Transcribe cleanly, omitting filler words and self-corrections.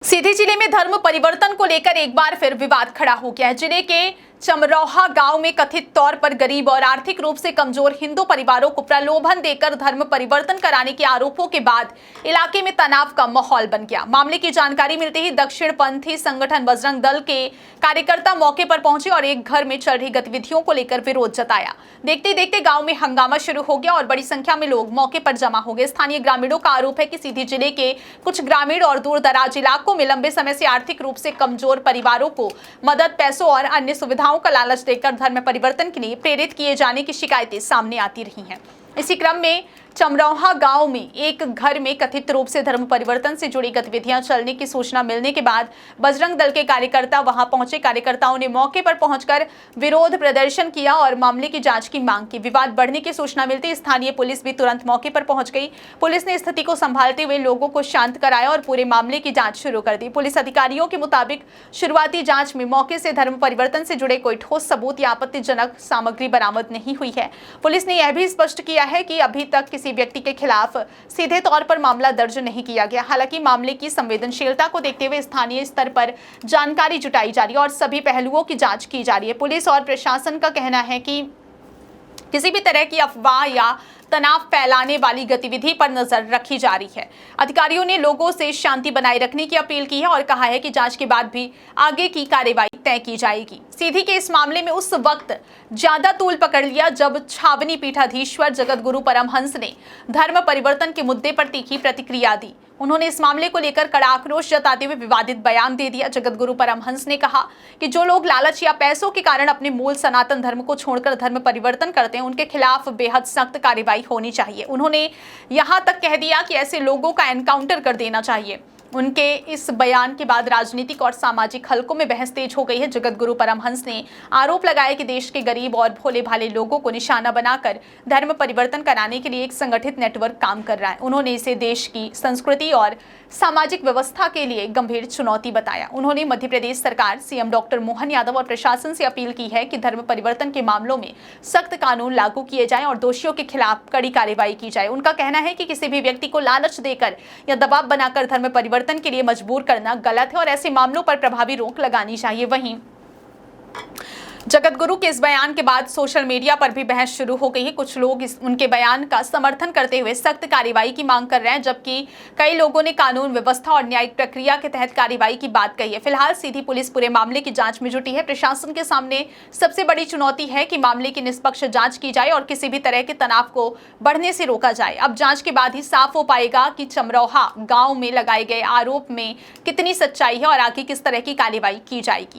सीधी जिले में धर्म परिवर्तन को लेकर एक बार फिर विवाद खड़ा हो गया है। जिले के चमरौहा गांव में कथित तौर पर गरीब और आर्थिक रूप से कमजोर हिंदू परिवारों को प्रलोभन देकर धर्म परिवर्तन कराने के आरोपों के बाद इलाके में तनाव का माहौल बन गया। मामले की जानकारी मिलते ही दक्षिणपंथी संगठन बजरंग दल के कार्यकर्ता मौके पर पहुंचे और एक घर में चल रही गतिविधियों को लेकर विरोध जताया। देखते देखते गाँव में हंगामा शुरू हो गया और बड़ी संख्या में लोग मौके पर जमा हो गए। स्थानीय ग्रामीणों का आरोप है कि सीधी जिले के कुछ ग्रामीण और दूर दराज इलाकों में लंबे समय से आर्थिक रूप से कमजोर परिवारों को मदद, पैसों और अन्य सुविधाओं का लालच देकर धर्म परिवर्तन के लिए प्रेरित किए जाने की शिकायतें सामने आती रही हैं। इसी क्रम में चमरौहा गांव में एक घर में कथित रूप से धर्म परिवर्तन से जुड़ी गतिविधियां चलने की सूचना मिलने के बाद बजरंग दल के कार्यकर्ता वहां पहुंचे। कार्यकर्ताओं ने मौके पर पहुंचकर विरोध प्रदर्शन किया और मामले की जांच की मांग की। विवाद बढ़ने की सूचना मिलते स्थानीय पुलिस भी तुरंत मौके पर पहुंच गई। पुलिस ने स्थिति को संभालते हुए लोगों को शांत कराया और पूरे मामले की जांच शुरू कर दी। पुलिस अधिकारियों के मुताबिक शुरुआती जांच में मौके से धर्म परिवर्तन से जुड़े कोई ठोस सबूत या आपत्तिजनक सामग्री बरामद नहीं हुई है। पुलिस ने यह भी स्पष्ट किया है कि अभी तक किसी व्यक्ति के खिलाफ सीधे तौर पर मामला दर्ज नहीं किया गया। हालांकि मामले की संवेदनशीलता को देखते हुए स्थानीय स्तर पर जानकारी जुटाई जा रही है और सभी पहलुओं की जांच की जा रही है। पुलिस और प्रशासन का कहना है कि किसी भी तरह की अफवाह या तनाव फैलाने वाली गतिविधि पर नजर रखी जा रही है। अधिकारियों ने लोगों से शांति बनाए रखने की अपील की है और कहा है कि जांच के बाद भी आगे की कार्रवाई तय की जाएगी। सीधी के इस मामले में उस वक्त ज्यादा तूल पकड़ लिया जब छावनी पीठाधीश्वर जगतगुरु परमहंस ने धर्म परिवर्तन के मुद्दे पर तीखी प्रतिक्रिया दी। उन्होंने इस मामले को लेकर कड़ा आक्रोश जताते हुए विवादित बयान दे दिया। जगतगुरु परमहंस ने कहा कि जो लोग लालच या पैसों के कारण अपने मूल सनातन धर्म को छोड़कर धर्म परिवर्तन करते हैं, उनके खिलाफ बेहद सख्त कार्रवाई होनी चाहिए। उन्होंने यहां तक कह दिया कि ऐसे लोगों का एनकाउंटर कर देना चाहिए। उनके इस बयान के बाद राजनीतिक और सामाजिक हलकों में बहस तेज हो गई है। जगतगुरु परमहंस ने आरोप लगाया कि देश के गरीब और भोले भाले लोगों को निशाना बनाकर धर्म परिवर्तन कराने के लिए एक संगठित नेटवर्क काम कर रहा है। उन्होंने इसे देश की संस्कृति और सामाजिक व्यवस्था के लिए गंभीर चुनौती बताया। उन्होंने मध्य प्रदेश सरकार, सीएम डॉक्टर मोहन यादव और प्रशासन से अपील की है कि धर्म परिवर्तन के मामलों में सख्त कानून लागू किए जाएं और दोषियों के खिलाफ कड़ी कार्रवाई की जाए। उनका कहना है कि किसी भी व्यक्ति को लालच देकर या दबाव बनाकर धर्म परिवर्तन के लिए मजबूर करना गलत है और ऐसे मामलों पर प्रभावी रोक लगानी चाहिए। वहीं जगतगुरु के इस बयान के बाद सोशल मीडिया पर भी बहस शुरू हो गई है। कुछ लोग उनके बयान का समर्थन करते हुए सख्त कार्रवाई की मांग कर रहे हैं, जबकि कई लोगों ने कानून व्यवस्था और न्यायिक प्रक्रिया के तहत कार्रवाई की बात कही है। फिलहाल सीधी पुलिस पूरे मामले की जांच में जुटी है। प्रशासन के सामने सबसे बड़ी चुनौती है कि मामले की निष्पक्ष जांच की जाए और किसी भी तरह के तनाव को बढ़ने से रोका जाए। अब जांच के बाद ही साफ हो पाएगा कि चमरौहा गाँव में लगाए गए आरोप में कितनी सच्चाई है और आगे किस तरह की कार्रवाई की जाएगी।